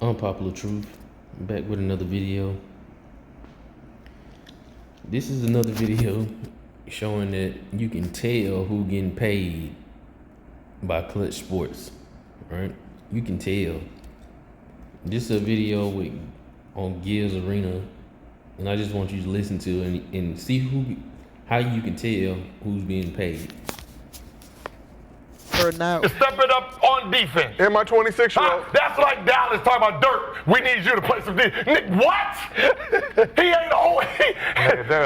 Unpopular truth. Back with another video. This is another video showing that you can tell who getting paid by Clutch Sports, right? You can tell. This is a video on Gil's Arena, and I just want you to listen to and see how you can tell who's being paid. Now. Step it up on defense. And my 26-year-old. That's like Dallas talking about Dirk. We need you to play some defense. Nick, what? He ain't old.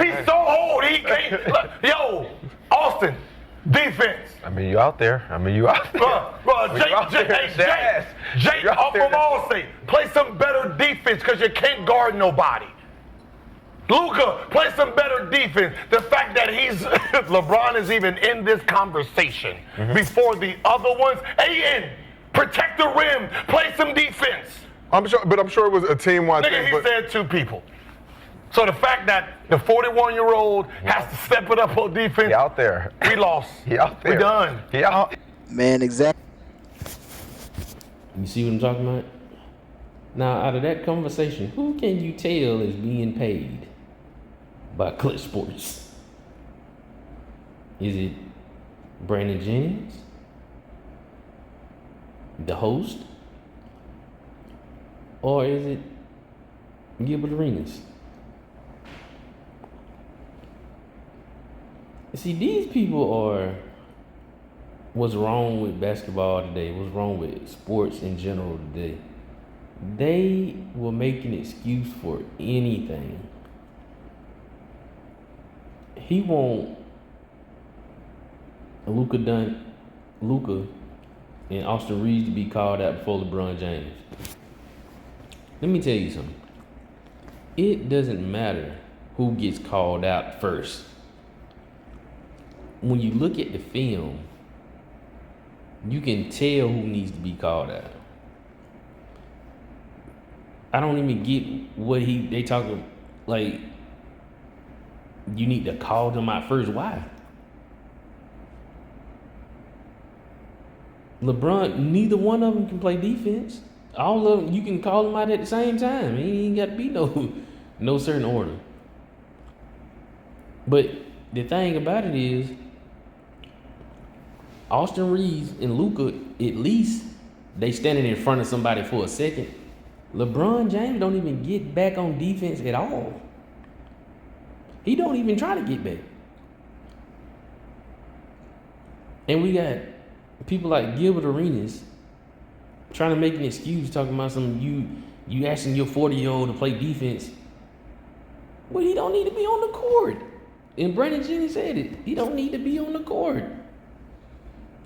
He's so old. He can't. Look, yo, Austin, defense. I mean, you out there. Jake up from Allstate. Play some better defense because you can't guard nobody. Luka, play some better defense. The fact that LeBron is even in this conversation before the other ones. Aiden, protect the rim. Play some defense. I'm sure it was a team-wide Nigga, thing. he said two people. So the fact that the 41-year-old has to step it up on defense. He out there. We lost. He out there. We done. He out. Man, exactly. You see what I'm talking about? Now, out of that conversation, who can you tell is being paid by Clutch Sports? Is it Brandon Jennings, the host, or is it Gilbert Arenas? See, these people are what's wrong with basketball today, what's wrong with sports in general today. They will make an excuse for anything. He want Luka and Austin Reeves to be called out before LeBron James. Let me tell you something. It doesn't matter who gets called out first. When you look at the film, you can tell who needs to be called out. I don't even get what they talking like. You need to call them out first. Why? LeBron, neither one of them can play defense. All of them, you can call them out at the same time. He ain't got to be no certain order. But the thing about it is, Austin Reeves and Luka, at least they standing in front of somebody for a second. LeBron James don't even get back on defense at all. He don't even try to get back. And we got people like Gilbert Arenas trying to make an excuse, talking about you asking your 40-year-old to play defense. Well, he don't need to be on the court. And Brandon Jennings said it. He don't need to be on the court.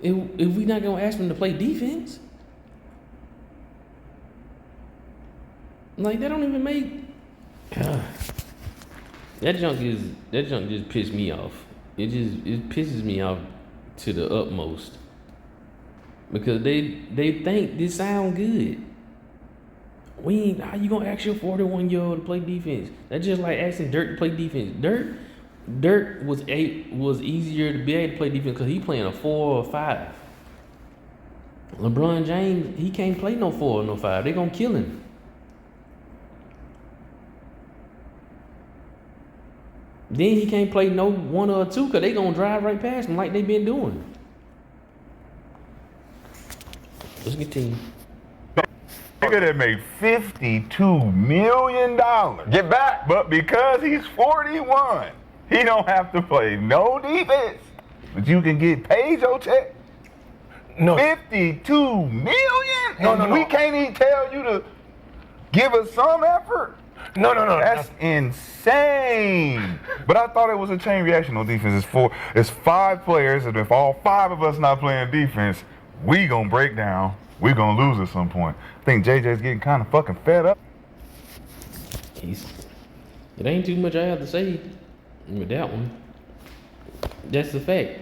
If we not gonna ask him to play defense, like that don't even make. That junk just pissed me off. It pisses me off to the utmost. Because they think this sound good. How you gonna ask your 41-year-old to play defense? That's just like asking Dirk to play defense. Dirk was easier to be able to play defense because he playing a 4 or 5. LeBron James, he can't play no 4 or no 5. They gonna kill him. Then he can't play no 1 or 2 because they gonna drive right past him like they been doing. Let's continue. Nigga that made $52 million. Get back. But because he's 41, he don't have to play no defense. But you can get paid your check. No. $52 million? No. We can't even tell you to give us some effort. No. That's insane. But I thought it was a chain reaction on defense. It's 5 players, and if all 5 of us not playing defense, we gonna break down. We gonna lose at some point. I think JJ's getting kind of fucking fed up. It ain't too much I have to say with that one. That's the fact.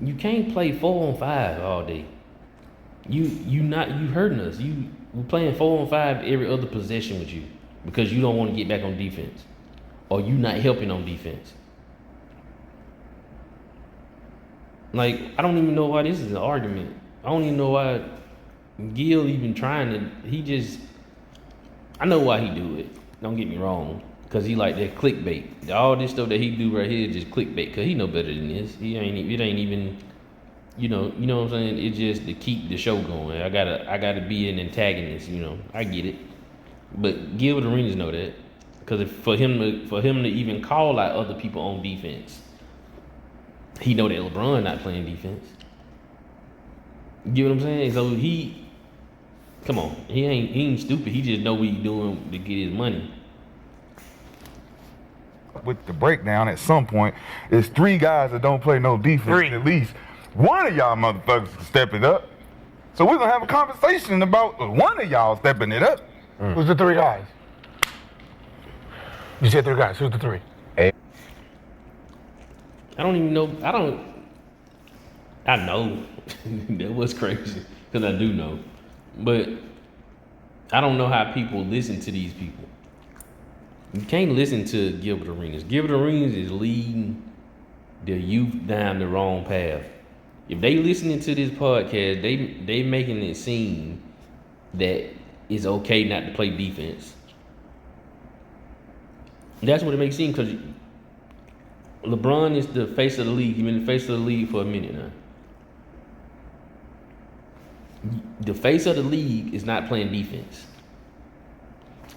You can't play 4 on 5 all day. You hurting us. We're playing 4 on 5 every other possession with you because you don't want to get back on defense, or you not helping on defense. Like, I don't even know why this is an argument. I don't even know why Gil even trying to. I know why he do it. Don't get me wrong, cause he like that clickbait. All this stuff that he do right here is just clickbait. Cause he know better than this. It ain't even. You know what I'm saying? It's just to keep the show going. I gotta be an antagonist. I get it. But Gilbert Arenas know that, cause for him to even call out other people on defense, he know that LeBron not playing defense. You get what I'm saying? So come on, he ain't stupid. He just know what he doing to get his money. With the breakdown, at some point, it's 3 guys that don't play no defense. 3. At least one of y'all motherfuckers can step it up. So we're gonna have a conversation about one of y'all stepping it up. Who's the 3 guys? You said 3 guys. Who's the 3? I don't even know. I know. That was crazy, because I do know. But I don't know how people listen to these people. You can't listen to Gilbert Arenas. Gilbert Arenas is leading the youth down the wrong path. If they listening to this podcast, they making it seem that it's okay not to play defense. That's what it makes it seem, because LeBron is the face of the league. He's been the face of the league for a minute now. The face of the league is not playing defense.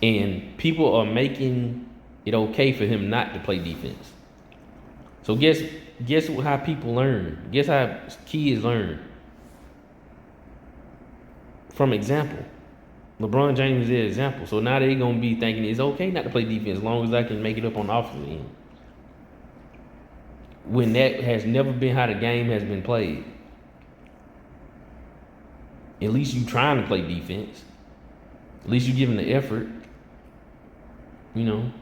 And people are making it okay for him not to play defense. So guess how people learn? Guess how kids learn? From example. LeBron James is their example. So now they're going to be thinking it's okay not to play defense as long as I can make it up on the offensive end. When that has never been how the game has been played. At least you trying to play defense. At least you giving the effort. Luka.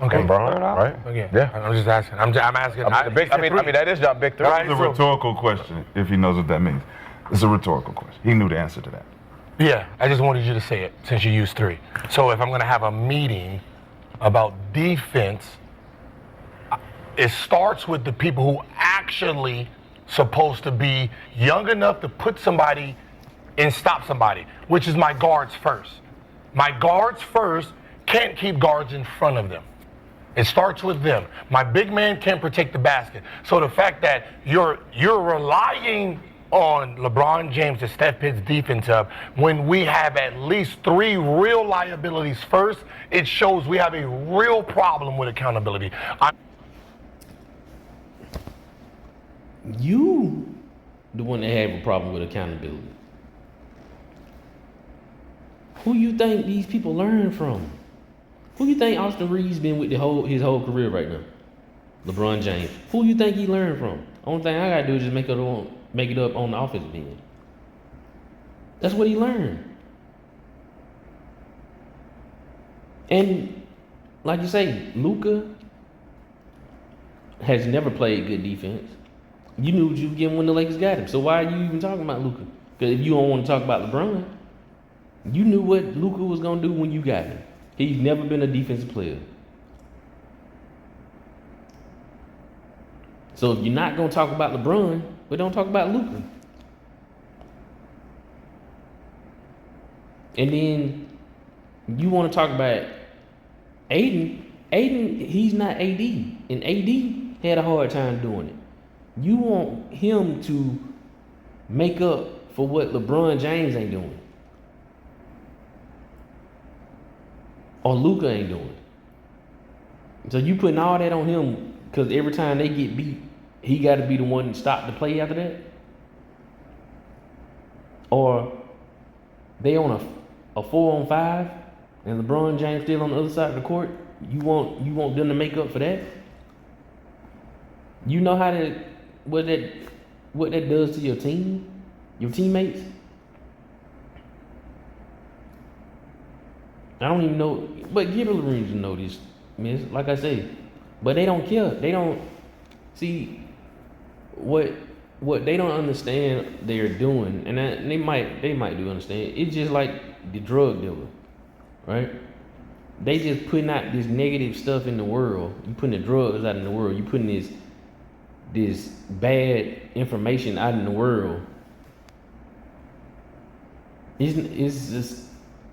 Okay. LeBron, right? Okay. Yeah. I'm just asking. I'm asking. That is y'all big 3. Right. It's a rhetorical question, if he knows what that means. It's a rhetorical question. He knew the answer to that. Yeah, I just wanted you to say it since you used 3. So if I'm going to have a meeting about defense, it starts with the people who actually supposed to be young enough to put somebody and stop somebody, which is my guards first. My guards first can't keep guards in front of them. It starts with them. My big man can't protect the basket. So the fact that you're relying on LeBron James to step his defense up when we have at least 3 real liabilities first, it shows we have a real problem with accountability. You, the one that have a problem with accountability. Who you think these people learn from? Who you think Austin Reeves been with his whole career right now? LeBron James. Who you think he learned from? Only thing I gotta do is just make it up on the offensive end. That's what he learned. And like you say, Luka has never played good defense. You knew what you were getting when the Lakers got him. So why are you even talking about Luka? Because if you don't want to talk about LeBron, you knew what Luka was gonna do when you got him. He's never been a defensive player. So if you're not gonna talk about LeBron, but don't talk about Luka. And then you want to talk about Aiden. Aiden, he's not AD. And AD had a hard time doing it. You want him to make up for what LeBron James ain't doing. Or Luka ain't doing. So you putting all that on him because every time they get beat, he got to be the one to stop the play after that? Or they on a 4-on-5 and LeBron James still on the other side of the court? You want them to make up for that? You know what that does to your team, your teammates? I don't even know, but Gilbert Arenas know this, man. Like I say, but they don't care. They don't see what they don't understand they're doing, and they might do understand. It's just like the drug dealer, right? They just putting out this negative stuff in the world. You putting the drugs out in the world. You putting this bad information out in the world, It's just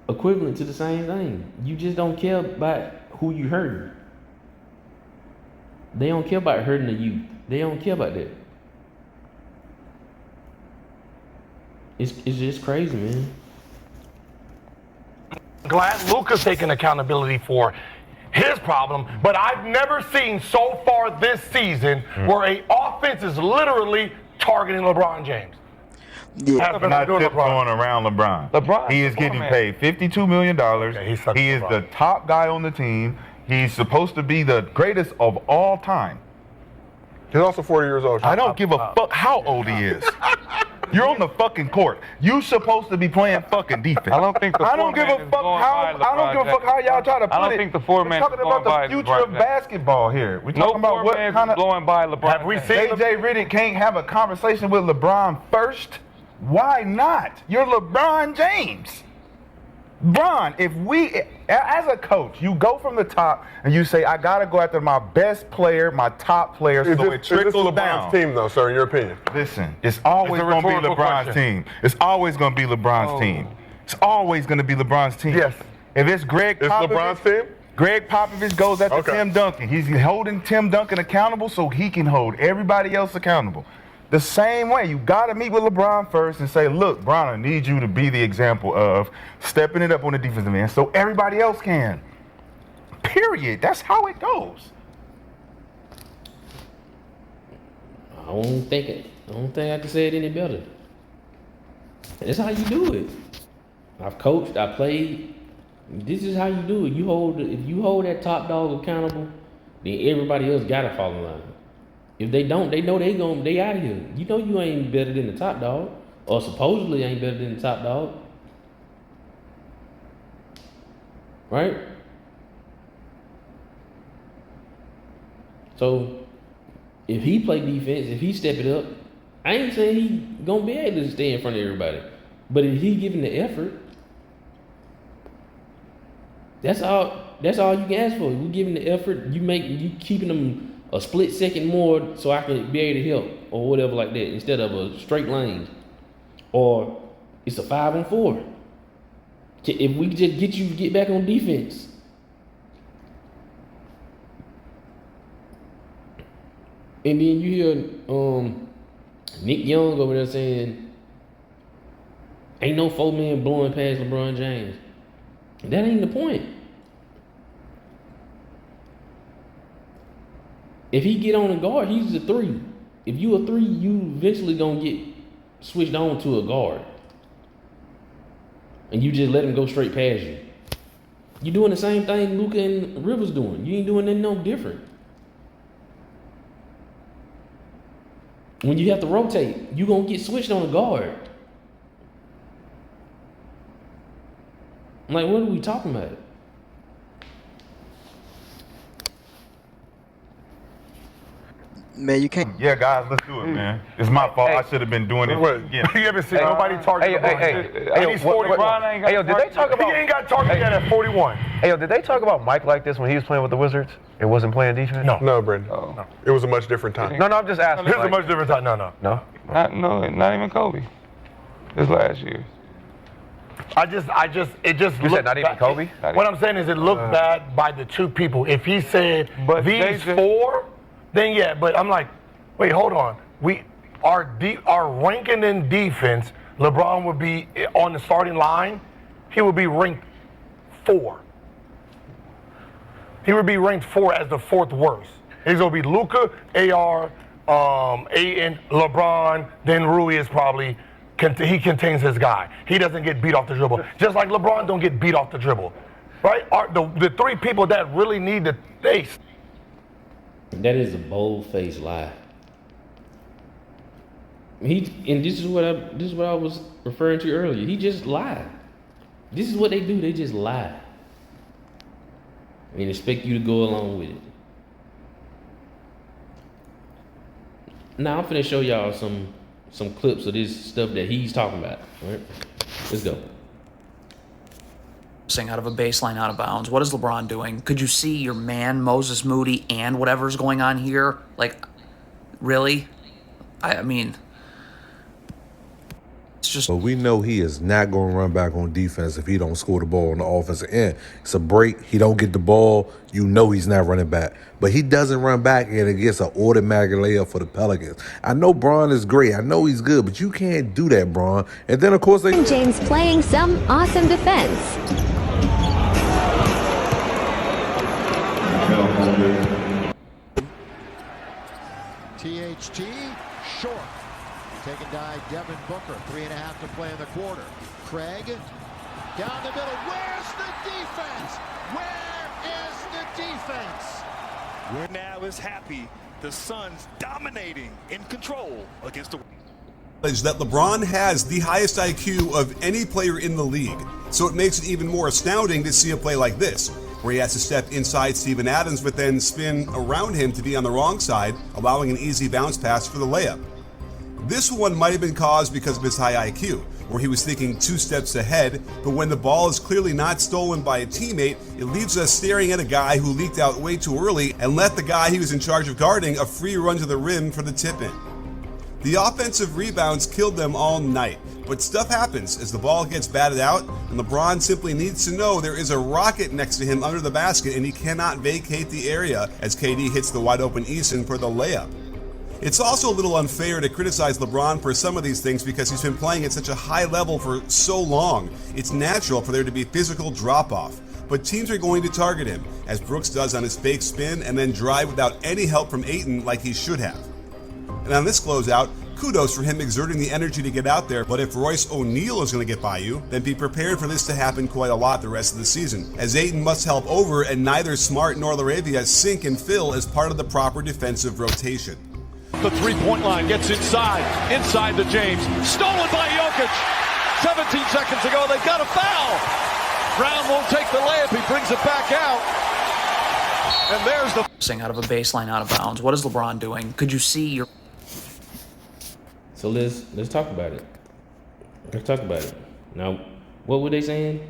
equivalent to the same thing. You just don't care about who you hurt. They don't care about hurting the youth. They don't care about that. It's just crazy, man. Glad Luka's taking accountability for his problem, but I've never seen so far this season where a offense is literally targeting LeBron James. Yeah, not tiptoeing around LeBron. He is getting paid $52 million. He is the top guy on the team. He's supposed to be the greatest of all time. He's also 40 years old. I don't give a fuck how old he is. You're on the fucking court. You supposed to be playing fucking defense. I don't think the I don't give a fuck how y'all try to put it. I don't think the four-man is We're talking about the future of basketball here. We're talking about what kind of blowing by LeBron. Have we seen AJ Riddick can't have a conversation with LeBron first? Why not? You're LeBron James. Bron, if we, as a coach, you go from the top and you say, I got to go after my best player, my top player, so it trickles LeBron's down. team, though, sir, in your opinion? Listen, it's always going to be LeBron's team. It's always going to be LeBron's team. It's always going to be LeBron's team. Yes. If it's Greg Popovich, LeBron's team? Greg Popovich goes after Tim Duncan. He's holding Tim Duncan accountable so he can hold everybody else accountable. The same way, you got to meet with LeBron first and say, look, Bron, I need you to be the example of stepping it up on the defensive end so everybody else can. Period. That's how it goes. I don't think I can say it any better. That's how you do it. I've coached, I played. This is how you do it. If you hold that top dog accountable, then everybody else gotta fall in line. If they don't, they know they out of here. You know you ain't better than the top dog, or supposedly ain't better than the top dog, right? So if he play defense, if he step it up, I ain't saying he gonna be able to stay in front of everybody, but if he giving the effort, that's all you can ask for. We giving the effort. You keeping them a split second more so I can be able to help or whatever like that instead of a straight lane. Or it's a 5-on-4. If we just get back on defense. And then you hear Nick Young over there saying, ain't no 4-man blowing past LeBron James. That ain't the point. If he get on a guard, he's a 3. If you a 3, you eventually gonna get switched on to a guard. And you just let him go straight past you. You doing the same thing Luka and Rivers doing. You ain't doing nothing no different. When you have to rotate, you gonna get switched on a guard. Like, what are we talking about? Man, you can't. Yeah, guys, let's do it, man. It's my fault. I should have been doing it. Wait, You ever seen nobody target LeBron? Hey, He's 41. hey, yo, did they talk about? He ain't got targeted yet at 41. Hey, yo, did they talk about Mike like this when he was playing with the Wizards and wasn't playing defense? No, Brendan. No. It was a much different time. No, I'm just asking. Here's a like, much different time. No. Not even Kobe. This last year. It just You said not even Kobe? What I'm saying is it looked bad by the two people. If he said But these they- 4, then yeah. But I'm like, wait, hold on. Our ranking in defense, LeBron would be on the starting line. He would be ranked 4. He would be ranked 4 as the 4th worst. He's gonna be Luka, AR, Ayton, LeBron. Then Rui is probably. He contains his guy. He doesn't get beat off the dribble. Just like LeBron don't get beat off the dribble. Right? The 3 people that really need the face. That is a bold-faced lie. This is what I was referring to earlier. He just lied. This is what they do. They just lie and expect you to go along with it. Now I'm finna show y'all some clips of this stuff that he's talking about. All right, let's go. Out of a baseline out of bounds. What is LeBron doing? Could you see your man Moses Moody and whatever's going on here? Like, really? I mean, it's just. But we know he is not going to run back on defense if he don't score the ball on the offensive end. It's a break. He don't get the ball. You know he's not running back. But he doesn't run back, and it gets an automatic layup for the Pelicans. I know Bron is great. I know he's good, but you can't do that, Bron. And then, of course, James playing some awesome defense. THT short. Taken by Devin Booker. 3.5 to play in the quarter. Craig down the middle. Where's the defense? Where is the defense? We're now is happy. The Suns dominating in control against the. That LeBron has the highest IQ of any player in the league, so it makes it even more astounding to see a play like this, where he has to step inside Steven Adams but then spin around him to be on the wrong side, allowing an easy bounce pass for the layup. This one might have been caused because of his high IQ, where he was thinking 2 steps ahead, but when the ball is clearly not stolen by a teammate, it leaves us staring at a guy who leaked out way too early and let the guy he was in charge of guarding a free run to the rim for the tip-in. The offensive rebounds killed them all night, but stuff happens as the ball gets batted out, and LeBron simply needs to know there is a rocket next to him under the basket and he cannot vacate the area as KD hits the wide open Eason for the layup. It's also a little unfair to criticize LeBron for some of these things because he's been playing at such a high level for so long. It's natural for there to be physical drop-off, but teams are going to target him, as Brooks does on his fake spin and then drive without any help from Ayton like he should have. And on this closeout, kudos for him exerting the energy to get out there, but if Royce O'Neal is going to get by you, then be prepared for this to happen quite a lot the rest of the season, as Ayton must help over and neither Smart nor LaRavia sink and fill as part of the proper defensive rotation. The three-point line gets inside to James, stolen by Jokic. 17 seconds ago, they got a foul. Brown won't take the layup, he brings it back out. And there's the Out of a baseline, out of bounds. What is LeBron doing? Could you see your. So let's talk about it. Let's talk about it. Now, what were they saying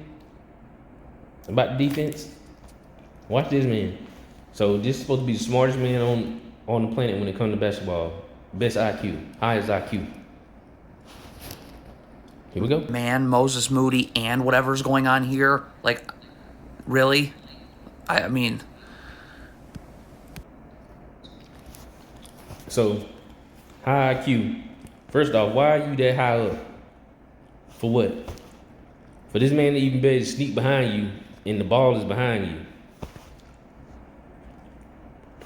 about defense? Watch this man. So this is supposed to be the smartest man on the planet when it comes to basketball. Best IQ, highest IQ. Here we go. Man, Moses Moody, and whatever's going on here. Like, really? I mean. So, high IQ. First off, why are you that high up? For what? For this man to even be able to sneak behind you and the ball is behind you.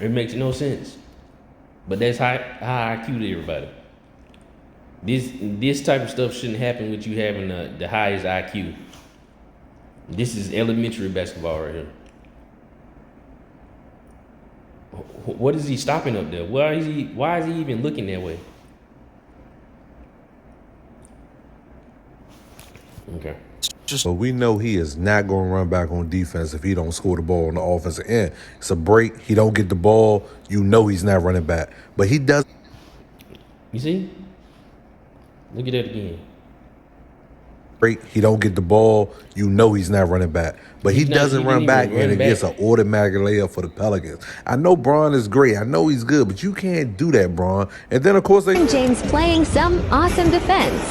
It makes no sense. But that's high IQ to everybody. This type of stuff shouldn't happen with you having the highest IQ. This is elementary basketball right here. What is he stopping up there? Why is he even looking that way? Okay. But we know he is not going to run back on defense if he don't score the ball on the offensive end. It's a break. He don't get the ball. You know he's not running back. But he does. You see? Look at that again. Break. He don't get the ball. You know he's not running back. But he doesn't run back, and it gets an automatic layup for the Pelicans. I know Bron is great. I know he's good, but you can't do that, Bron. And then, of course, James playing some awesome defense.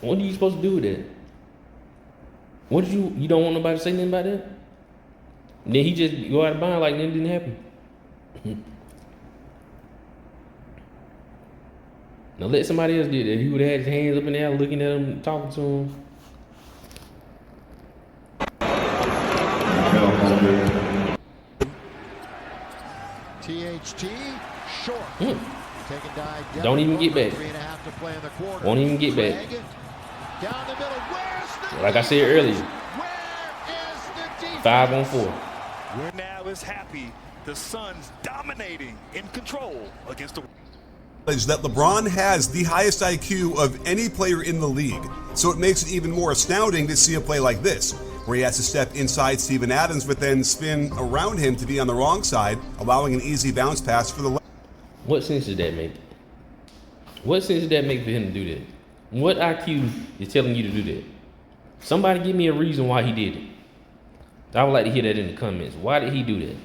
What are you supposed to do with that? What did you don't want nobody to say nothing about that? And then he just go out of bounds like nothing didn't happen. Now let somebody else do that. He would have had his hands up in the air looking at him, talking to him. THT short. Taken by Don't even get back. 3.5 to play in the quarter. Won't even get back. Down the middle. Where's the Like I said earlier, Where is the defense? 5-on-4. We're now is happy. The Suns dominating in control against the. That LeBron has the highest IQ of any player in the league, so it makes it even more astounding to see a play like this, where he has to step inside Steven Adams but then spin around him to be on the wrong side, allowing an easy bounce pass for the. What sense does that make? What sense does that make for him to do that? What IQ is telling you to do that? Somebody give me a reason why he did it. I would like to hear that in the comments. Why did he do that?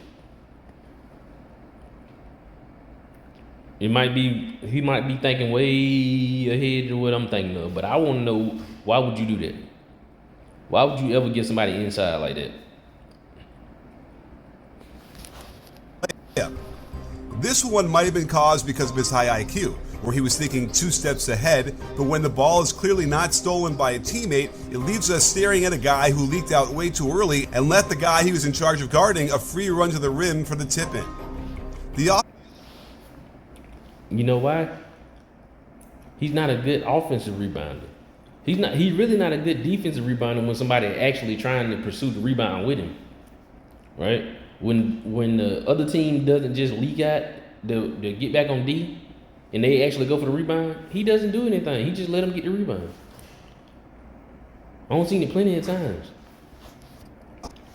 He might be thinking way ahead of what I'm thinking of, but I want to know, why would you do that? Why would you ever give somebody inside like that? Yeah. This one might have been caused because of his high IQ, where he was thinking 2 steps ahead, but when the ball is clearly not stolen by a teammate, it leaves us staring at a guy who leaked out way too early and left the guy he was in charge of guarding a free run to the rim for the tip-in. You know why? He's not a good offensive rebounder. He's really not a good defensive rebounder when somebody actually trying to pursue the rebound with him. Right? When the other team doesn't just leak out to get back on D and they actually go for the rebound, he doesn't do anything. He just let them get the rebound. I don't seen it plenty of times.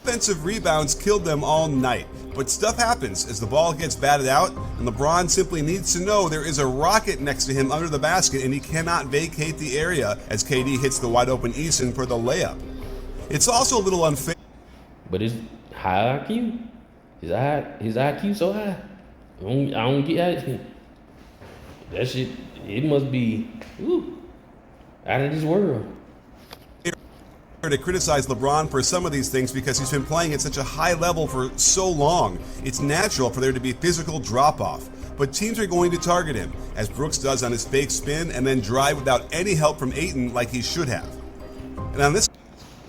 Offensive rebounds killed them all night, but stuff happens as the ball gets batted out, and LeBron simply needs to know there is a rocket next to him under the basket and he cannot vacate the area as KD hits the wide open Eason for the layup. It's also a little unfair. But it's high IQ. His IQ so high. I don't get how that shit. It must be out of this world. To criticize LeBron for some of these things because he's been playing at such a high level for so long. It's natural for there to be physical drop-off, but teams are going to target him, as Brooks does on his fake spin and then drive without any help from Ayton like he should have. And on this,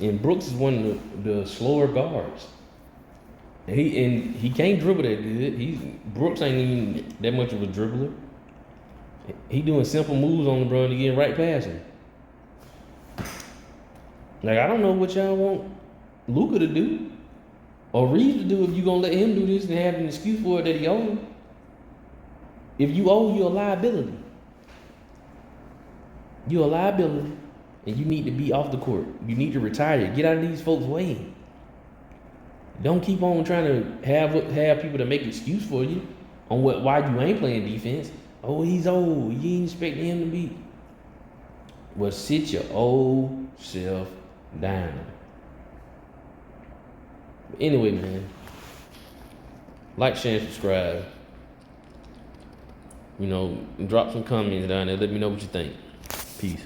and Brooks is one of the slower guards. And he can't dribble that good. Brooks ain't even that much of a dribbler. He doing simple moves on LeBron to get right past him. Like, I don't know what y'all want Luka to do or Reeves to do if you're going to let him do this and have an excuse for it that he owes. If you owe, you're a liability. You're a liability, and you need to be off the court. You need to retire. Get out of these folks' way. Don't keep on trying to have people to make an excuse for you on why you ain't playing defense. Oh, he's old. You ain't expecting him to be. Well, sit your old self down. Anyway, man, like, share, and subscribe. You know, drop some comments down there. Let me know what you think. Peace.